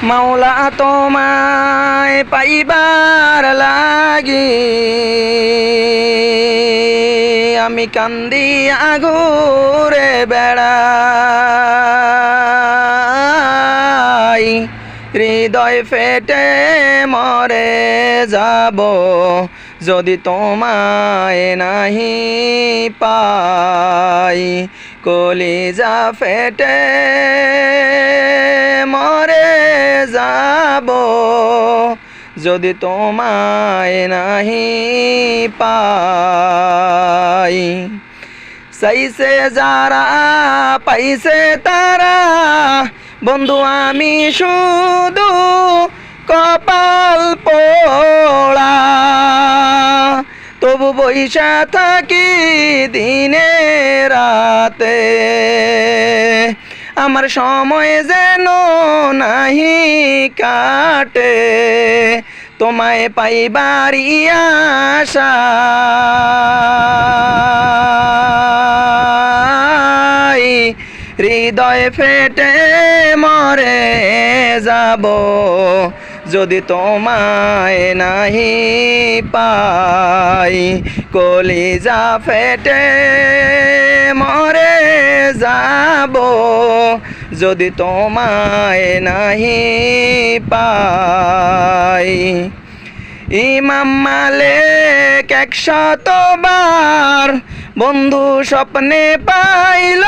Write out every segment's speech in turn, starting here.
মাওলা তোমায় পাইবার লাগি আমি কান্দি ঘুরে বেড়াই, হৃদয় ফেটে মরে যাব যদি তোমায় নাহি পাই। কলিজা ফেটে মরে যাব যদি তোমায় নাহি পাই। চাইছে যারা পাইছে তারা, বন্ধু আমি শুধু কপাল পোড়া। তবু বইসা থাকি দিনে রাতে, আমার সময় যেন নাহি কাটে তোমায় পাইবারি আশায়। হৃদয় ফেটে মরে যাব যদি তোমায় নাহি পাই। কলিজা ফেটে মরে যাব যদি তোমায় নাহি পাই। ইমাম মালিক 100বার বন্ধু স্বপ্নে পাইল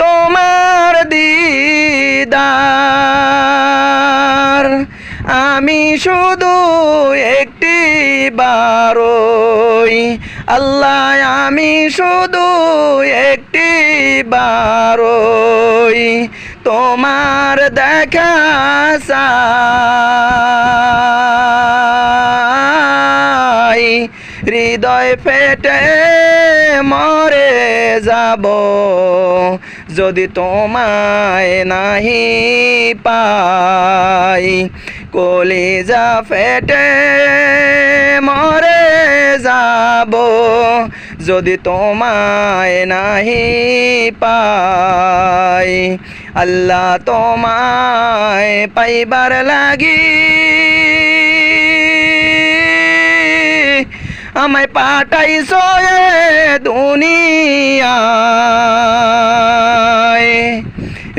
তোমার দিদার। আমি শুধু একটি বারই আল্লাহ, আমি শুধু একটি বারই তোমার দেখা চাই। হৃদয় ফেটে মরে যাব যদি তোমায় নাহি পাই। কলিজা ফেটে মরে যাব যদি তোমায় নাহি পাই। আল্লাহ তোমায় পাইবার লাগি আমায় পাঠাইছো এ দুনিয়ায়।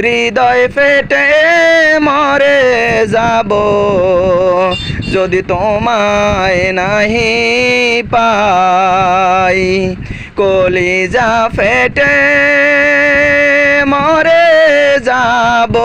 হৃদয় ফেটে মরে যাব যদি তোমায় নাহি পাই। কলিজা ফেটে মরে যাব